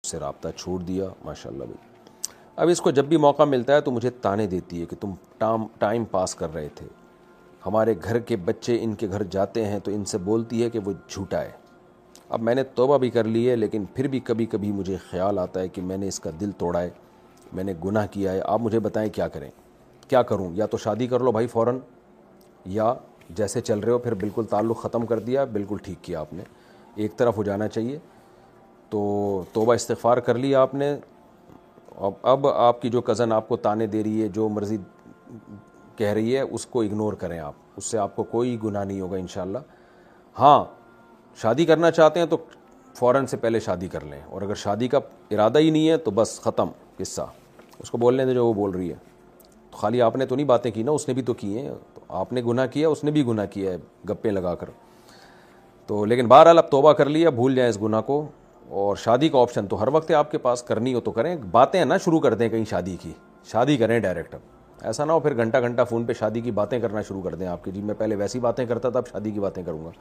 سے رابطہ چھوڑ دیا. ماشاءاللہ بھائی. اب اس کو جب بھی موقع ملتا ہے تو مجھے تانے دیتی ہے کہ تم ٹائم پاس کر رہے تھے. ہمارے گھر کے بچے ان کے گھر جاتے ہیں تو ان سے بولتی ہے کہ وہ جھوٹا ہے. اب میں نے توبہ بھی کر لی ہے لیکن پھر بھی کبھی کبھی مجھے خیال آتا ہے کہ میں نے اس کا دل توڑا ہے, میں نے گناہ کیا ہے. آپ مجھے بتائیں کیا کریں, کیا کروں؟ یا تو شادی کر لو بھائی فوراً, یا جیسے چل رہے ہو پھر بالکل تعلق ختم کر دیا. بالکل ٹھیک کیا آپ نے, ایک طرف ہو جانا چاہیے. تو توبہ استغفار کر لیا آپ نے. اب آپ کی جو کزن آپ کو تانے دے رہی ہے, جو مرضی کہہ رہی ہے, اس کو اگنور کریں آپ, اس سے آپ کو کوئی گناہ نہیں ہوگا انشاءاللہ. ہاں, شادی کرنا چاہتے ہیں تو فوراً سے پہلے شادی کر لیں, اور اگر شادی کا ارادہ ہی نہیں ہے تو بس ختم قصہ. اس کو بولنے دیں جو وہ بول رہی ہے. تو خالی آپ نے تو نہیں باتیں کی نا, اس نے بھی تو کی ہیں. تو آپ نے گناہ کیا, اس نے بھی گناہ کیا ہے گپیں لگا کر. تو لیکن بہرحال اب توبہ کر لیا, بھول جائیں اس گناہ کو. اور شادی کا آپشن تو ہر وقت ہے آپ کے پاس, کرنی ہو تو کریں. باتیں نہ شروع کر دیں کہیں شادی کی, شادی کریں ڈائریکٹ. اب ایسا نہ ہو پھر گھنٹہ گھنٹہ فون پہ شادی کی باتیں کرنا شروع کر دیں آپ کی, جی میں پہلے ویسی باتیں کرتا تھا اب شادی کی باتیں کروں گا.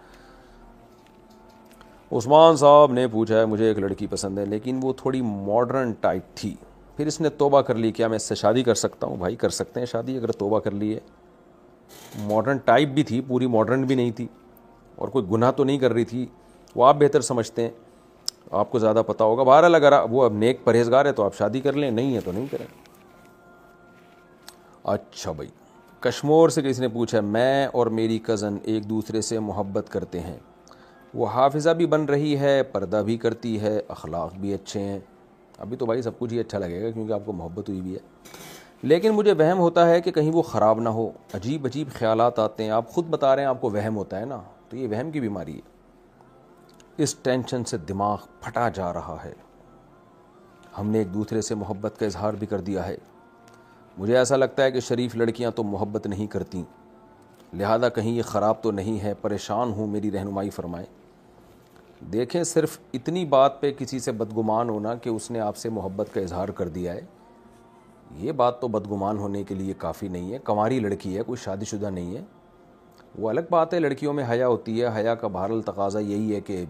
عثمان صاحب نے پوچھا ہے مجھے ایک لڑکی پسند ہے لیکن وہ تھوڑی ماڈرن ٹائپ تھی, پھر اس نے توبہ کر لی, کیا میں اس سے شادی کر سکتا ہوں؟ بھائی کر سکتے ہیں شادی اگر توبہ کر لی ہے. ماڈرن ٹائپ بھی تھی, پوری ماڈرن بھی نہیں تھی, اور کوئی گناہ تو نہیں کر رہی تھی. وہ آپ بہتر سمجھتے ہیں, آپ کو زیادہ پتہ ہوگا. بہرحال اگر وہ اب نیک پرہیزگار ہے تو آپ شادی کر لیں, نہیں ہے تو نہیں کریں. اچھا بھائی, کشمور سے کسی نے پوچھا میں اور میری کزن ایک دوسرے سے محبت کرتے ہیں, وہ حافظہ بھی بن رہی ہے, پردہ بھی کرتی ہے, اخلاق بھی اچھے ہیں. ابھی تو بھائی سب کچھ ہی اچھا لگے گا کیونکہ آپ کو محبت ہوئی بھی ہے, لیکن مجھے وہم ہوتا ہے کہ کہیں وہ خراب نہ ہو. عجیب عجیب خیالات آتے ہیں. آپ خود بتا رہے ہیں آپ کو وہم ہوتا ہے نا, تو یہ وہم کی بیماری ہے. اس ٹینشن سے دماغ پھٹا جا رہا ہے. ہم نے ایک دوسرے سے محبت کا اظہار بھی کر دیا ہے. مجھے ایسا لگتا ہے کہ شریف لڑکیاں تو محبت نہیں کرتیں, لہذا کہیں یہ خراب تو نہیں ہے. پریشان ہوں, میری رہنمائی فرمائیں. دیکھیں, صرف اتنی بات پہ کسی سے بدگمان ہونا کہ اس نے آپ سے محبت کا اظہار کر دیا ہے, یہ بات تو بدگمان ہونے کے لیے کافی نہیں ہے. کنواری لڑکی ہے, کوئی شادی شدہ نہیں ہے. وہ الگ بات ہے, لڑکیوں میں حیا ہوتی ہے. حیا کا بہرحال تقاضا یہی ہے کہ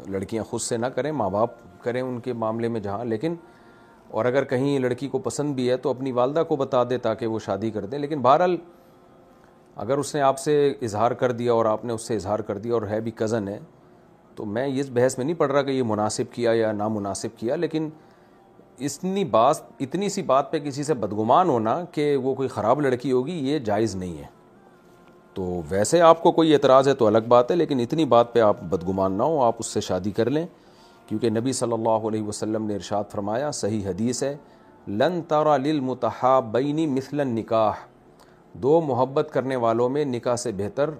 لڑکیاں خود سے نہ کریں, ماں باپ کریں ان کے معاملے میں جہاں. لیکن اور اگر کہیں لڑکی کو پسند بھی ہے تو اپنی والدہ کو بتا دے تاکہ وہ شادی کر دیں. لیکن بہرحال اگر اس نے آپ سے اظہار کر دیا اور آپ نے اس سے اظہار کر دیا اور ہے بھی کزن ہے, تو میں اس بحث میں نہیں پڑھ رہا کہ یہ مناسب کیا یا نامناسب کیا. لیکن اتنی سی بات پہ کسی سے بدگمان ہونا کہ وہ کوئی خراب لڑکی ہوگی, یہ جائز نہیں ہے. تو ویسے آپ کو کوئی اعتراض ہے تو الگ بات ہے, لیکن اتنی بات پہ آپ بدگمان نہ ہو, آپ اس سے شادی کر لیں. کیونکہ نبی صلی اللہ علیہ وسلم نے ارشاد فرمایا, صحیح حدیث ہے, لن ترى للمتحابین مثل النکاح, دو محبت کرنے والوں میں نکاح سے بہتر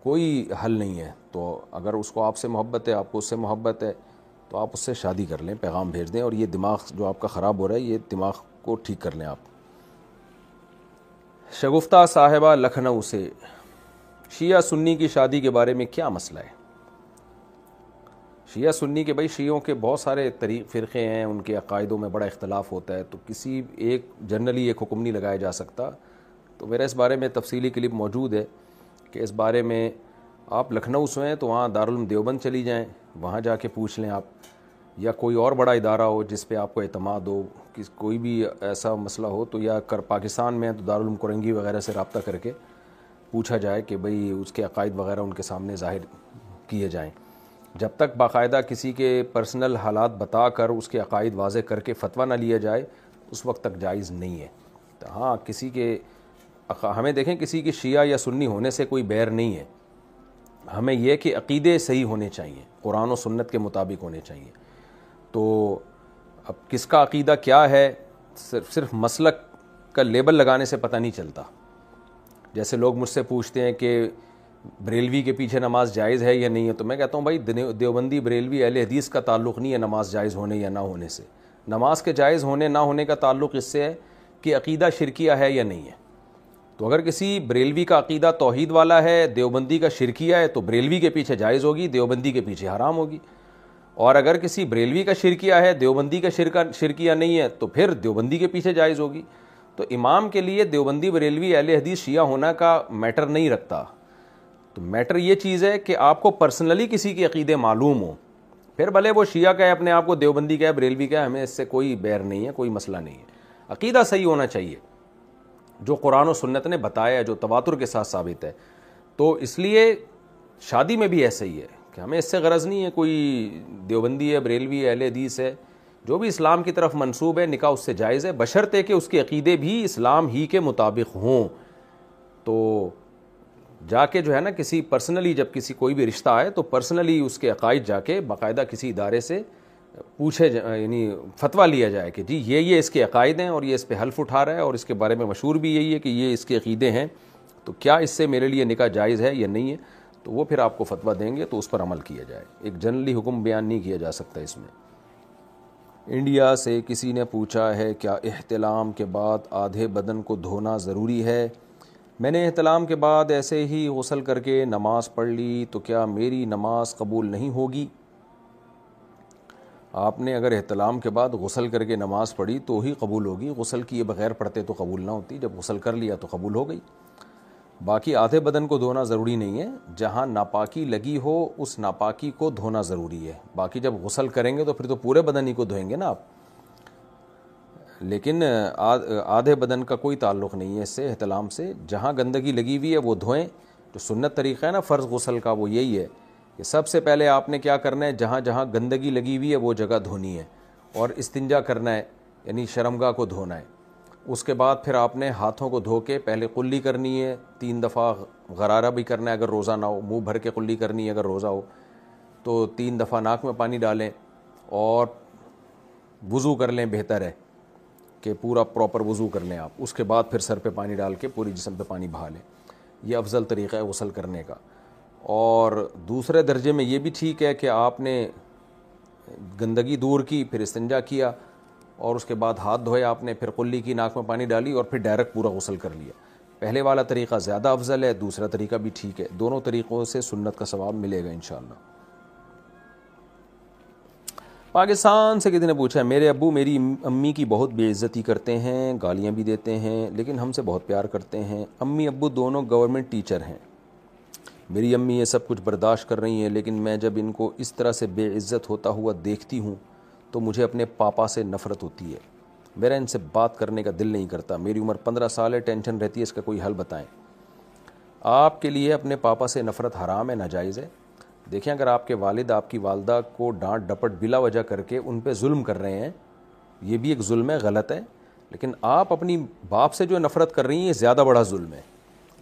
کوئی حل نہیں ہے. تو اگر اس کو آپ سے محبت ہے, آپ کو اس سے محبت ہے, تو آپ اس سے شادی کر لیں, پیغام بھیج دیں. اور یہ دماغ جو آپ کا خراب ہو رہا ہے, یہ دماغ کو ٹھیک کر لیں آپ. شگفتہ صاحبہ لکھنؤ سے, شیعہ سنی کی شادی کے بارے میں کیا مسئلہ ہے؟ شیعہ سنی کے بھائی شیعوں کے بہت سارے فرقے ہیں, ان کے عقائدوں میں بڑا اختلاف ہوتا ہے, تو کسی ایک جنرلی ایک حکم نہیں لگایا جا سکتا. تو میرا اس بارے میں تفصیلی کلپ موجود ہے کہ اس بارے میں آپ لکھنؤ سے ہیں تو وہاں دارالعلوم دیوبند چلی جائیں, وہاں جا کے پوچھ لیں آپ, یا کوئی اور بڑا ادارہ ہو جس پہ آپ کو اعتماد ہو, کوئی بھی ایسا مسئلہ ہو تو, یا پاکستان میں تو دارالعلوم کرنگی وغیرہ سے رابطہ کر کے پوچھا جائے کہ بھئی اس کے عقائد وغیرہ ان کے سامنے ظاہر کیے جائیں. جب تک باقاعدہ کسی کے پرسنل حالات بتا کر اس کے عقائد واضح کر کے فتویٰ نہ لیا جائے, اس وقت تک جائز نہیں ہے. تو ہاں, کسی کے ہمیں دیکھیں کسی کی شیعہ یا سنی ہونے سے کوئی بیر نہیں ہے, ہمیں یہ کہ عقیدے صحیح ہونے چاہیے, قرآن و سنت کے مطابق ہونے چاہیے. تو اب کس کا عقیدہ کیا ہے, صرف مسلک کا لیبل لگانے سے پتہ نہیں چلتا. جیسے لوگ مجھ سے پوچھتے ہیں کہ بریلوی کے پیچھے نماز جائز ہے یا نہیں ہے, تو میں کہتا ہوں بھائی دیوبندی بریلوی اہل حدیث کا تعلق نہیں ہے نماز جائز ہونے یا نہ ہونے سے. نماز کے جائز ہونے نہ ہونے کا تعلق اس سے ہے کہ عقیدہ شرکیہ ہے یا نہیں ہے. تو اگر کسی بریلوی کا عقیدہ توحید والا ہے, دیوبندی کا شرکیہ ہے, تو بریلوی کے پیچھے جائز ہوگی, دیوبندی کے پیچھے حرام ہوگی. اور اگر کسی بریلوی کا شرکیہ ہے, دیوبندی کا شرکیہ نہیں ہے, تو پھر دیوبندی کے پیچھے جائز ہوگی. تو امام کے لیے دیوبندی بریلوی اہل حدیث شیعہ ہونا کا میٹر نہیں رکھتا. تو میٹر یہ چیز ہے کہ آپ کو پرسنلی کسی کے عقیدے معلوم ہو, پھر بھلے وہ شیعہ کہے اپنے آپ کو، دیوبندی کہے، بریلوی کہے، ہمیں اس سے کوئی بیر نہیں ہے، کوئی مسئلہ نہیں ہے. عقیدہ صحیح ہونا چاہیے جو قرآن و سنت نے بتایا ہے، جو تواتر کے ساتھ ثابت ہے. تو اس لیے شادی میں بھی ایسا ہی ہے کہ ہمیں اس سے غرض نہیں ہے کوئی دیوبندی ہے، بریلوی ہے، اہل حدیث ہے، جو بھی اسلام کی طرف منسوب ہے نکاح اس سے جائز ہے، بشرطے کہ اس کے عقیدے بھی اسلام ہی کے مطابق ہوں. تو جا کے جو ہے نا کسی پرسنلی، جب کسی کوئی بھی رشتہ آئے تو پرسنلی اس کے عقائد جا کے باقاعدہ کسی ادارے سے پوچھے، یعنی فتویٰ لیا جائے کہ جی یہ اس کے عقائد ہیں اور یہ اس پہ حلف اٹھا رہا ہے اور اس کے بارے میں مشہور بھی یہی ہے کہ یہ اس کے عقیدے ہیں، تو کیا اس سے میرے لیے نکاح جائز ہے یا نہیں ہے. تو وہ پھر آپ کو فتویٰ دیں گے تو اس پر عمل کیا جائے. ایک جنرلی حکم بیان نہیں کیا جا سکتا اس میں. انڈیا سے کسی نے پوچھا ہے کیا احتلام کے بعد آدھے بدن کو دھونا ضروری ہے؟ میں نے احتلام کے بعد ایسے ہی غسل کر کے نماز پڑھ لی تو کیا میری نماز قبول نہیں ہوگی؟ آپ نے اگر احتلام کے بعد غسل کر کے نماز پڑھی تو ہی قبول ہوگی، غسل کیے بغیر پڑھتے تو قبول نہ ہوتی. جب غسل کر لیا تو قبول ہو گئی. باقی آدھے بدن کو دھونا ضروری نہیں ہے، جہاں ناپاکی لگی ہو اس ناپاکی کو دھونا ضروری ہے. باقی جب غسل کریں گے تو پھر تو پورے بدن ہی کو دھوئیں گے نا آپ. لیکن آدھے بدن کا کوئی تعلق نہیں ہے اس سے، احتلام سے. جہاں گندگی لگی ہوئی ہے وہ دھوئیں. جو سنت طریقہ ہے نا فرض غسل کا وہ یہی ہے کہ سب سے پہلے آپ نے کیا کرنا ہے، جہاں جہاں گندگی لگی ہوئی ہے وہ جگہ دھونی ہے اور استنجا کرنا ہے، یعنی شرمگاہ کو دھونا ہے. اس کے بعد پھر آپ نے ہاتھوں کو دھو کے پہلے قلی کرنی ہے، 3 دفعہ غرارہ بھی کرنا ہے اگر روزہ نہ ہو، منہ بھر کے قلی کرنی ہے اگر روزہ ہو تو 3 دفعہ ناک میں پانی ڈالیں اور وضو کر لیں. بہتر ہے کہ پورا پراپر وضو کر لیں آپ. اس کے بعد پھر سر پہ پانی ڈال کے پوری جسم پہ پانی بہا لیں. یہ افضل طریقہ ہے غسل کرنے کا. اور دوسرے درجے میں یہ بھی ٹھیک ہے کہ آپ نے گندگی دور کی، پھر استنجا کیا اور اس کے بعد ہاتھ دھوئے آپ نے، پھر قلی کی، ناک میں پانی ڈالی اور پھر ڈائریکٹ پورا غسل کر لیا. پہلے والا طریقہ زیادہ افضل ہے، دوسرا طریقہ بھی ٹھیک ہے. دونوں طریقوں سے سنت کا ثواب ملے گا انشاءاللہ. پاکستان سے کسی نے پوچھا ہے میرے ابو میری امی کی بہت بے عزتی کرتے ہیں، گالیاں بھی دیتے ہیں، لیکن ہم سے بہت پیار کرتے ہیں. امی ابو دونوں گورنمنٹ ٹیچر ہیں. میری امی یہ سب کچھ برداشت کر رہی ہیں، لیکن میں جب ان کو اس طرح سے بے عزت ہوتا ہوا دیکھتی ہوں تو مجھے اپنے پاپا سے نفرت ہوتی ہے. میرا ان سے بات کرنے کا دل نہیں کرتا. میری عمر 15 سال ہے، ٹینشن رہتی ہے، اس کا کوئی حل بتائیں. آپ کے لیے اپنے پاپا سے نفرت حرام ہے، ناجائز ہے. دیکھیں اگر آپ کے والد آپ کی والدہ کو ڈانٹ ڈپٹ بلا وجہ کر کے ان پہ ظلم کر رہے ہیں، یہ بھی ایک ظلم ہے، غلط ہے. لیکن آپ اپنی باپ سے جو نفرت کر رہی ہیں یہ زیادہ بڑا ظلم ہے.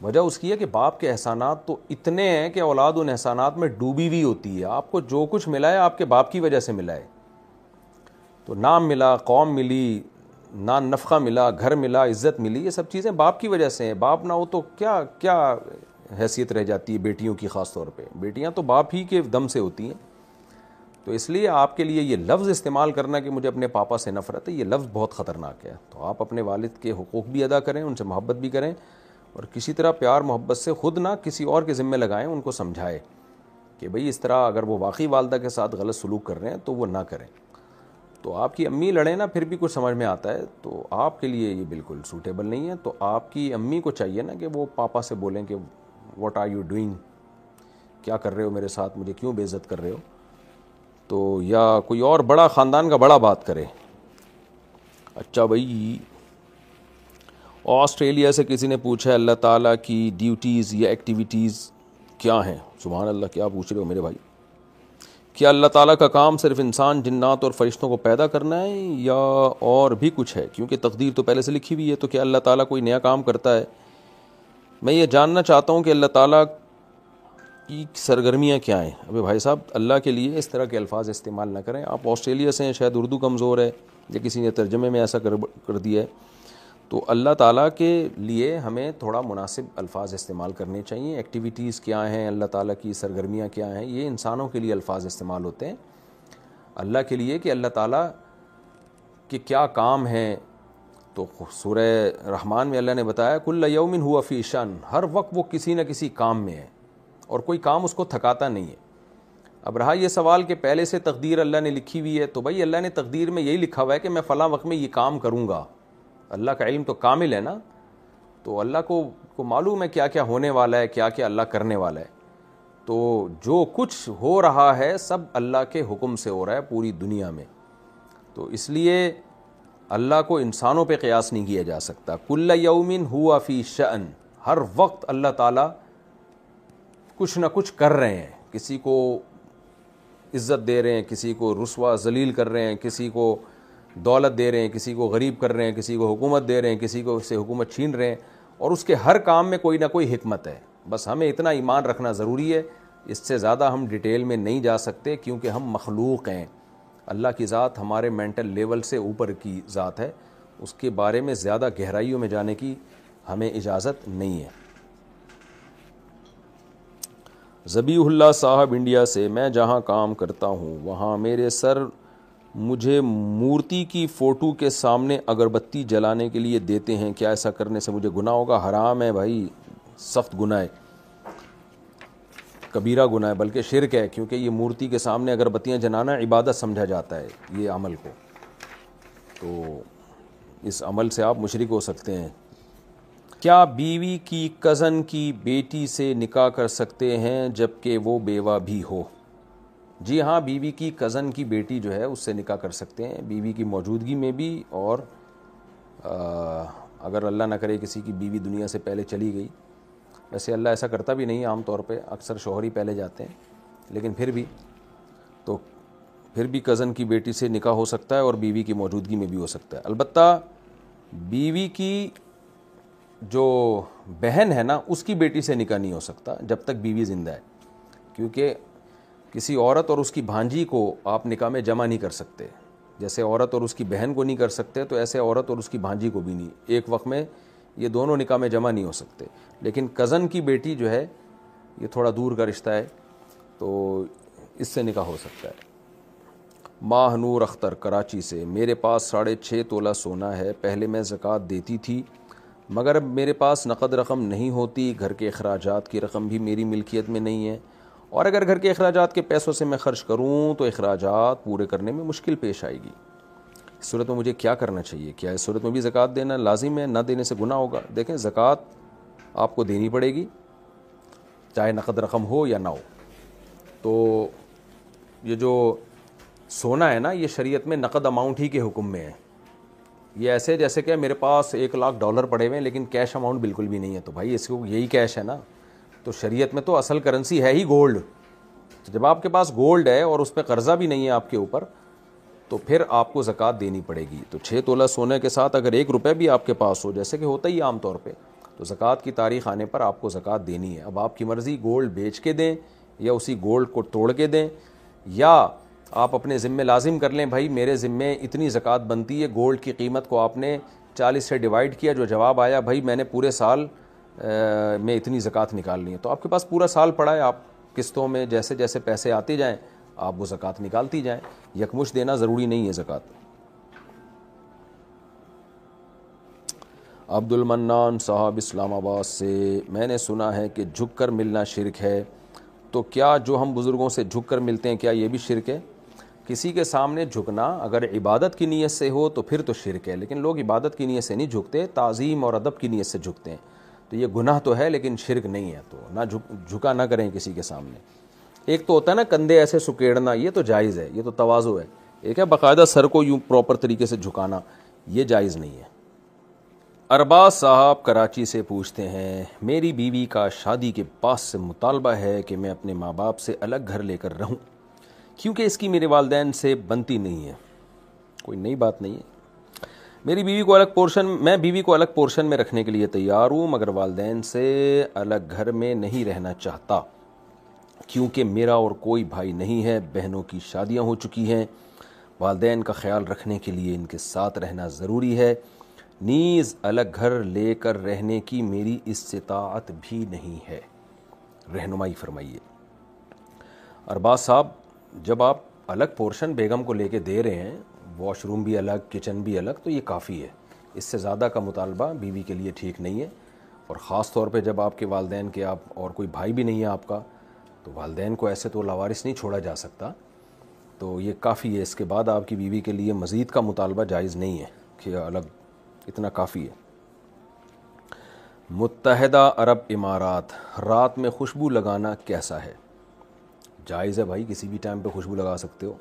وجہ اس کی ہے کہ باپ کے احسانات تو اتنے ہیں کہ اولاد ان احسانات میں ڈوبی ہوئی ہوتی ہے. آپ کو جو کچھ ملا ہے آپ کے باپ کی وجہ سے ملا ہے. تو نام ملا، قوم ملی، نان نفقہ ملا، گھر ملا، عزت ملی، یہ سب چیزیں باپ کی وجہ سے ہیں. باپ نہ ہو تو کیا کیا حیثیت رہ جاتی ہے بیٹیوں کی. خاص طور پہ بیٹیاں تو باپ ہی کے دم سے ہوتی ہیں. تو اس لیے آپ کے لیے یہ لفظ استعمال کرنا کہ مجھے اپنے پاپا سے نفرت ہے، یہ لفظ بہت خطرناک ہے. تو آپ اپنے والد کے حقوق بھی ادا کریں، ان سے محبت بھی کریں اور کسی طرح پیار محبت سے خود نہ کسی اور کے ذمہ لگائیں. ان کو سمجھائے کہ بھئی اس طرح اگر وہ واقعی والدہ کے ساتھ غلط سلوک کر رہے ہیں تو وہ نہ کریں. تو آپ کی امی لڑیں نا پھر بھی کچھ سمجھ میں آتا ہے، تو آپ کے لیے یہ بالکل سوٹیبل نہیں ہے. تو آپ کی امی کو چاہیے نا کہ وہ پاپا سے بولیں کہ واٹ آر یو ڈوئنگ، کیا کر رہے ہو میرے ساتھ، مجھے کیوں بے عزت کر رہے ہو. تو یا کوئی اور بڑا خاندان کا بڑا بات کرے. اچھا بھائی، آسٹریلیا سے کسی نے پوچھا ہے اللہ تعالیٰ کی ڈیوٹیز یا ایکٹیویٹیز کیا ہیں؟ سبحان اللہ، کیا پوچھ رہے ہو میرے بھائی. کیا اللہ تعالیٰ کا کام صرف انسان، جنات اور فرشتوں کو پیدا کرنا ہے یا اور بھی کچھ ہے؟ کیونکہ تقدیر تو پہلے سے لکھی ہوئی ہے. تو کیا اللہ تعالیٰ کوئی نیا کام کرتا ہے؟ میں یہ جاننا چاہتا ہوں کہ اللہ تعالیٰ کی سرگرمیاں کیا ہیں. ابھی بھائی صاحب اللہ کے لیے اس طرح کے الفاظ استعمال نہ کریں. آپ آسٹریلیا سے ہیں، شاید اردو کمزور ہے یا کسی نے ترجمے میں ایسا کر دیا ہے. تو اللہ تعالیٰ کے لیے ہمیں تھوڑا مناسب الفاظ استعمال کرنے چاہیے. ایکٹیویٹیز کیا ہیں، اللہ تعالیٰ کی سرگرمیاں کیا ہیں، یہ انسانوں کے لیے الفاظ استعمال ہوتے ہیں. اللہ کے لیے کہ اللہ تعالیٰ کے کیا کام ہیں. تو سورہ رحمان میں اللہ نے بتایا کل یوم ہوا فی شان، ہر وقت وہ کسی نہ کسی کام میں ہے اور کوئی کام اس کو تھکاتا نہیں ہے. اب رہا یہ سوال کہ پہلے سے تقدیر اللہ نے لکھی ہوئی ہے، تو بھائی اللہ نے تقدیر میں یہی لکھا ہوا ہے کہ میں فلاں وقت میں یہ کام کروں گا. اللہ کا علم تو کامل ہے نا، تو اللہ کو معلوم ہے کیا کیا ہونے والا ہے، کیا کیا اللہ کرنے والا ہے. تو جو کچھ ہو رہا ہے سب اللہ کے حکم سے ہو رہا ہے پوری دنیا میں. تو اس لیے اللہ کو انسانوں پہ قیاس نہیں کیا جا سکتا. کل یوم ہوا فی شأن، ہر وقت اللہ تعالیٰ کچھ نہ کچھ کر رہے ہیں. کسی کو عزت دے رہے ہیں، کسی کو رسوا ذلیل کر رہے ہیں، کسی کو دولت دے رہے ہیں، کسی کو غریب کر رہے ہیں، کسی کو حکومت دے رہے ہیں، کسی کو سے حکومت چھین رہے ہیں. اور اس کے ہر کام میں کوئی نہ کوئی حکمت ہے. بس ہمیں اتنا ایمان رکھنا ضروری ہے. اس سے زیادہ ہم ڈیٹیل میں نہیں جا سکتے کیونکہ ہم مخلوق ہیں. اللہ کی ذات ہمارے مینٹل لیول سے اوپر کی ذات ہے. اس کے بارے میں زیادہ گہرائیوں میں جانے کی ہمیں اجازت نہیں ہے. ذبیح اللہ صاحب انڈیا سے: میں جہاں کام کرتا ہوں وہاں میرے سر مجھے مورتی کی فوٹو کے سامنے اگربتی جلانے کے لیے دیتے ہیں. کیا ایسا کرنے سے مجھے گناہ ہوگا؟ حرام ہے بھائی، سخت گناہ ہے، کبیرہ گناہ ہے، بلکہ شرک ہے. کیونکہ یہ مورتی کے سامنے اگربتیاں جلانا عبادت سمجھا جاتا ہے یہ عمل کو. تو اس عمل سے آپ مشرک ہو سکتے ہیں. کیا بیوی کی کزن کی بیٹی سے نکاح کر سکتے ہیں جبکہ وہ بیوہ بھی ہو؟ جی ہاں، بیوی کی کزن کی بیٹی جو ہے اس سے نکاح کر سکتے ہیں، بیوی کی موجودگی میں بھی. اور اگر اللہ نہ کرے کسی کی بیوی دنیا سے پہلے چلی گئی، ویسے اللہ ایسا کرتا بھی نہیں عام طور پہ، اکثر شوہر ہی پہلے جاتے ہیں، لیکن پھر بھی کزن کی بیٹی سے نکاح ہو سکتا ہے اور بیوی کی موجودگی میں بھی ہو سکتا ہے. البتہ بیوی کی جو بہن ہے نا اس کی بیٹی سے نکاح نہیں ہو سکتا جب تک بیوی زندہ ہے. کیونکہ کسی عورت اور اس کی بھانجی کو آپ نکاح میں جمع نہیں کر سکتے. جیسے عورت اور اس کی بہن کو نہیں کر سکتے تو ایسے عورت اور اس کی بھانجی کو بھی نہیں. ایک وقت میں یہ دونوں نکاح میں جمع نہیں ہو سکتے. لیکن کزن کی بیٹی جو ہے یہ تھوڑا دور کا رشتہ ہے تو اس سے نکاح ہو سکتا ہے. ماہ نور اختر کراچی سے: میرے پاس 6.5 تولہ سونا ہے. پہلے میں زکوٰۃ دیتی تھی مگر اب میرے پاس نقد رقم نہیں ہوتی. گھر کے اخراجات کی رقم بھی میری ملکیت میں نہیں ہے، اور اگر گھر کے اخراجات کے پیسوں سے میں خرچ کروں تو اخراجات پورے کرنے میں مشکل پیش آئے گی. اس صورت میں مجھے کیا کرنا چاہیے؟ کیا اس صورت میں بھی زکوٰۃ دینا لازم ہے؟ نہ دینے سے گناہ ہوگا؟ دیکھیں، زکوٰۃ آپ کو دینی پڑے گی چاہے نقد رقم ہو یا نہ ہو. تو یہ جو سونا ہے نا یہ شریعت میں نقد اماؤنٹ ہی کے حکم میں ہے. یہ ایسے جیسے کہ میرے پاس $1,00,000 پڑے ہوئے ہیں لیکن کیش اماؤنٹ بالکل بھی نہیں ہے. تو بھائی اس کو یہی کیش ہے نا. تو شریعت میں تو اصل کرنسی ہے ہی گولڈ. جب آپ کے پاس گولڈ ہے اور اس پہ قرضہ بھی نہیں ہے آپ کے اوپر تو پھر آپ کو زکوٰۃ دینی پڑے گی. تو 6 تولہ سونے کے ساتھ اگر $1 بھی آپ کے پاس ہو، جیسے کہ ہوتا ہی عام طور پہ، تو زکوٰۃ کی تاریخ آنے پر آپ کو زکوٰۃ دینی ہے. اب آپ کی مرضی گولڈ بیچ کے دیں یا اسی گولڈ کو توڑ کے دیں، یا آپ اپنے ذمے لازم کر لیں بھائی میرے ذمے اتنی زکوٰۃ بنتی ہے. گولڈ کی قیمت کو آپ نے 40 سے ڈیوائڈ کیا، جو جواب آیا بھائی میں نے پورے سال میں اتنی زکوٰۃ نکالنی ہے، تو آپ کے پاس پورا سال پڑا ہے. آپ قسطوں میں جیسے جیسے پیسے آتے جائیں آپ وہ زکوٰۃ نکالتی جائیں. یکمشت دینا ضروری نہیں ہے زکوٰۃ. عبد المنان صاحب اسلام آباد سے: میں نے سنا ہے کہ جھک کر ملنا شرک ہے، تو کیا جو ہم بزرگوں سے جھک کر ملتے ہیں کیا یہ بھی شرک ہے؟ کسی کے سامنے جھکنا اگر عبادت کی نیت سے ہو تو پھر تو شرک ہے، لیکن لوگ عبادت کی نیت سے نہیں جھکتے، تعظیم اور ادب کی نیت سے جھکتے ہیں. تو یہ گناہ تو ہے لیکن شرک نہیں ہے. تو نہ جھکا نہ کریں کسی کے سامنے. ایک تو ہوتا ہے نا کندھے ایسے سکیڑنا، یہ تو جائز ہے، یہ تو تواضع ہے. ایک ہے باقاعدہ سر کو یوں پراپر طریقے سے جھکانا، یہ جائز نہیں ہے. ارباز صاحب کراچی سے پوچھتے ہیں: میری بیوی کا شادی کے پاس سے مطالبہ ہے کہ میں اپنے ماں باپ سے الگ گھر لے کر رہوں کیونکہ اس کی میرے والدین سے بنتی نہیں ہے. کوئی نئی بات نہیں ہے. میں بیوی کو الگ پورشن میں رکھنے کے لیے تیار ہوں مگر والدین سے الگ گھر میں نہیں رہنا چاہتا کیونکہ میرا اور کوئی بھائی نہیں ہے. بہنوں کی شادیاں ہو چکی ہیں. والدین کا خیال رکھنے کے لیے ان کے ساتھ رہنا ضروری ہے. نیز الگ گھر لے کر رہنے کی میری استطاعت بھی نہیں ہے. رہنمائی فرمائیے. ارباز صاحب، جب آپ الگ پورشن بیگم کو لے کے دے رہے ہیں، واش روم بھی الگ، کچن بھی الگ، تو یہ کافی ہے. اس سے زیادہ کا مطالبہ بیوی کے لیے ٹھیک نہیں ہے. اور خاص طور پہ جب آپ کے والدین کے آپ اور کوئی بھائی بھی نہیں ہے آپ کا، تو والدین کو ایسے تو لاوارث نہیں چھوڑا جا سکتا. تو یہ کافی ہے. اس کے بعد آپ کی بیوی کے لیے مزید کا مطالبہ جائز نہیں ہے کہ الگ، اتنا کافی ہے. متحدہ عرب امارات: رات میں خوشبو لگانا کیسا ہے؟ جائز ہے بھائی, کسی بھی ٹائم پہ خوشبو لگا سکتے ہو.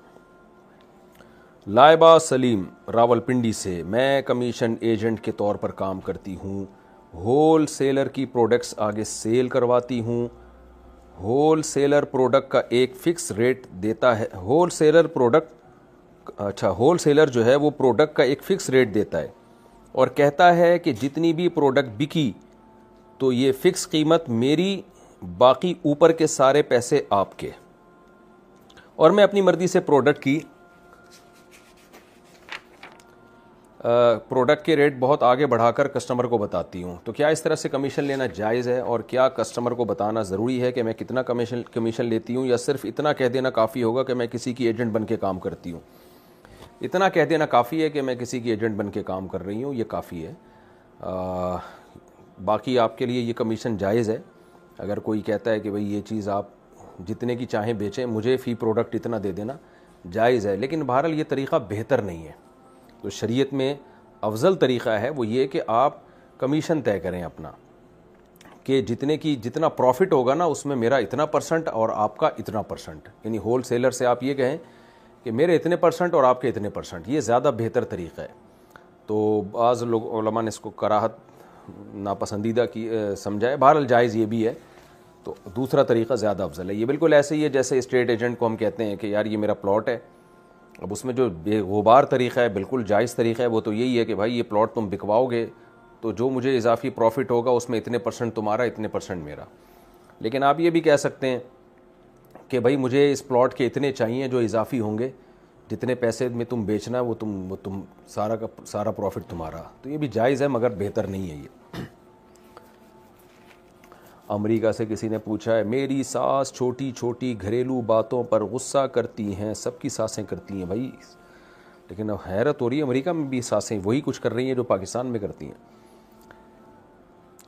لائبہ سلیم راولپنڈی سے, میں کمیشن ایجنٹ کے طور پر کام کرتی ہوں, ہول سیلر کی پروڈکٹس آگے سیل کرواتی ہوں. ہول سیلر پروڈکٹ کا ایک فکس ریٹ دیتا ہے, ہول سیلر جو ہے وہ پروڈکٹ کا ایک فکس ریٹ دیتا ہے اور کہتا ہے کہ جتنی بھی پروڈکٹ بکی تو یہ فکس قیمت میری, باقی اوپر کے سارے پیسے آپ کے, اور میں اپنی مرضی سے پروڈکٹ کے ریٹ بہت آگے بڑھا کر کسٹمر کو بتاتی ہوں. تو کیا اس طرح سے کمیشن لینا جائز ہے, اور کیا کسٹمر کو بتانا ضروری ہے کہ میں کتنا کمیشن لیتی ہوں, یا صرف اتنا کہہ دینا کافی ہوگا کہ میں کسی کی ایجنٹ بن کے کام کرتی ہوں؟ اتنا کہہ دینا کافی ہے کہ میں کسی کی ایجنٹ بن کے کام کر رہی ہوں, یہ کافی ہے. باقی آپ کے لیے یہ کمیشن جائز ہے. اگر کوئی کہتا ہے کہ بھئی یہ چیز آپ جتنے کی چاہیں بیچیں, مجھے فی پروڈکٹ اتنا دے دینا, جائز ہے. لیکن بہرحال یہ طریقہ بہتر نہیں ہے. تو شریعت میں افضل طریقہ ہے وہ یہ کہ آپ کمیشن طے کریں اپنا, کہ جتنا پروفٹ ہوگا نا اس میں میرا اتنا پرسنٹ اور آپ کا اتنا پرسنٹ. یعنی ہول سیلر سے آپ یہ کہیں کہ میرے اتنے پرسنٹ اور آپ کے اتنے پرسنٹ, یہ زیادہ بہتر طریقہ ہے. تو بعض لوگ علماء نے اس کو کراہت ناپسندیدہ کی سمجھا ہے. بہرحال جائز یہ بھی ہے. تو دوسرا طریقہ زیادہ افضل ہے. یہ بالکل ایسے ہی ہے جیسے اسٹیٹ ایجنٹ کو ہم کہتے ہیں کہ یار یہ میرا پلاٹ ہے. اب اس میں جو بے غبار طریقہ ہے, بالکل جائز طریقہ ہے, وہ تو یہی ہے کہ بھائی یہ پلاٹ تم بکواؤ گے تو جو مجھے اضافی پروفٹ ہوگا اس میں اتنے پرسنٹ تمہارا, اتنے پرسنٹ میرا. لیکن آپ یہ بھی کہہ سکتے ہیں کہ بھائی مجھے اس پلاٹ کے اتنے چاہیے جو اضافی ہوں گے, جتنے پیسے میں تم بیچنا وہ تم سارا کا سارا پروفٹ تمہارا. تو یہ بھی جائز ہے مگر بہتر نہیں ہے. یہ امریکہ سے کسی نے پوچھا ہے, میری ساس چھوٹی چھوٹی گھریلو باتوں پر غصہ کرتی ہیں, سب کی ساسیں کرتی ہیں بھائی. لیکن اب حیرت ہو رہی ہے, امریکہ میں بھی ساسیں وہی کچھ کر رہی ہیں جو پاکستان میں کرتی ہیں.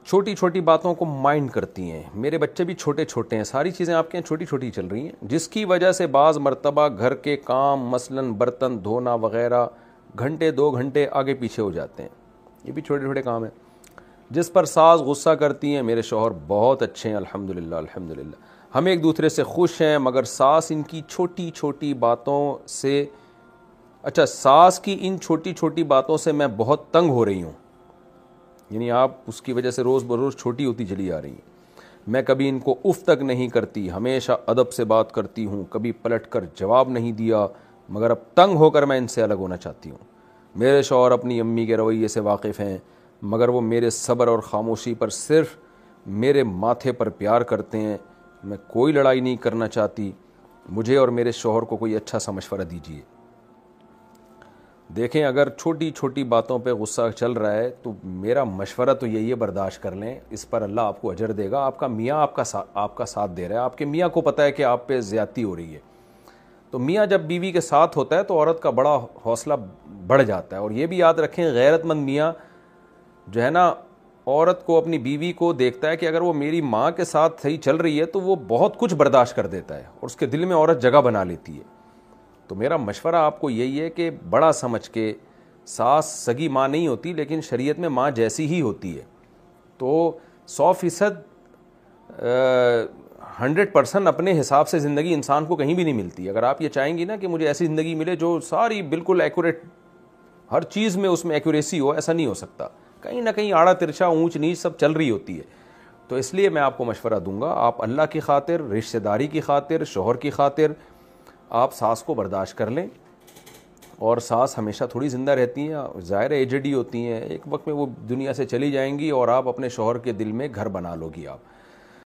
چھوٹی چھوٹی باتوں کو مائنڈ کرتی ہیں. میرے بچے بھی چھوٹے چھوٹے ہیں, ساری چیزیں آپ کے یہاں چھوٹی چھوٹی چل رہی ہیں, جس کی وجہ سے بعض مرتبہ گھر کے کام مثلاً برتن دھونا وغیرہ گھنٹے 2 گھنٹے آگے پیچھے ہو جاتے ہیں. یہ بھی چھوٹے چھوٹے کام ہیں جس پر ساس غصہ کرتی ہیں. میرے شوہر بہت اچھے ہیں الحمدللہ الحمدللہ, ہم ایک دوسرے سے خوش ہیں, مگر ساس ان کی چھوٹی چھوٹی باتوں سے ساس کی ان چھوٹی چھوٹی باتوں سے میں بہت تنگ ہو رہی ہوں. یعنی آپ اس کی وجہ سے روز بروز چھوٹی ہوتی چلی آ رہی ہیں. میں کبھی ان کو اف تک نہیں کرتی, ہمیشہ ادب سے بات کرتی ہوں, کبھی پلٹ کر جواب نہیں دیا, مگر اب تنگ ہو کر میں ان سے الگ ہونا چاہتی ہوں. میرے شوہر اپنی امی کے رویے سے واقف ہیں, مگر وہ میرے صبر اور خاموشی پر صرف میرے ماتھے پر پیار کرتے ہیں. میں کوئی لڑائی نہیں کرنا چاہتی, مجھے اور میرے شوہر کو کوئی اچھا سا مشورہ دیجیے. دیکھیں اگر چھوٹی چھوٹی باتوں پہ غصہ چل رہا ہے تو میرا مشورہ تو یہی ہے, برداشت کر لیں, اس پر اللہ آپ کو اجر دے گا. آپ کا میاں آپ کا ساتھ دے رہا ہے, آپ کے میاں کو پتہ ہے کہ آپ پہ زیادتی ہو رہی ہے. تو میاں جب بیوی کے ساتھ ہوتا ہے تو عورت کا بڑا حوصلہ بڑھ جاتا ہے. اور یہ بھی یاد رکھیں, غیرت مند میاں جو ہے نا عورت کو, اپنی بیوی کو دیکھتا ہے کہ اگر وہ میری ماں کے ساتھ صحیح چل رہی ہے تو وہ بہت کچھ برداشت کر دیتا ہے, اور اس کے دل میں عورت جگہ بنا لیتی ہے. تو میرا مشورہ آپ کو یہی ہے کہ بڑا سمجھ کے, ساس سگی ماں نہیں ہوتی لیکن شریعت میں ماں جیسی ہی ہوتی ہے. تو 100% 100% اپنے حساب سے زندگی انسان کو کہیں بھی نہیں ملتی. اگر آپ یہ چاہیں گی نا کہ مجھے ایسی زندگی ملے جو ساری بالکل ایکوریٹ, ہر چیز میں اس میں ایکوریسی ہو, ایسا نہیں ہو سکتا. کہیں نہ کہیں آڑا ترچا, اونچ نیچ سب چل رہی ہوتی ہے. تو اس لیے میں آپ کو مشورہ دوں گا, آپ اللہ کی خاطر, رشتہ داری کی خاطر, شوہر کی خاطر آپ ساس کو برداشت کر لیں. اور ساس ہمیشہ تھوڑی زندہ رہتی ہیں, ظاہر ایجڈ ہی ہوتی ہیں, ایک وقت میں وہ دنیا سے چلی جائیں گی اور آپ اپنے شوہر کے دل میں گھر بنا لو گی آپ.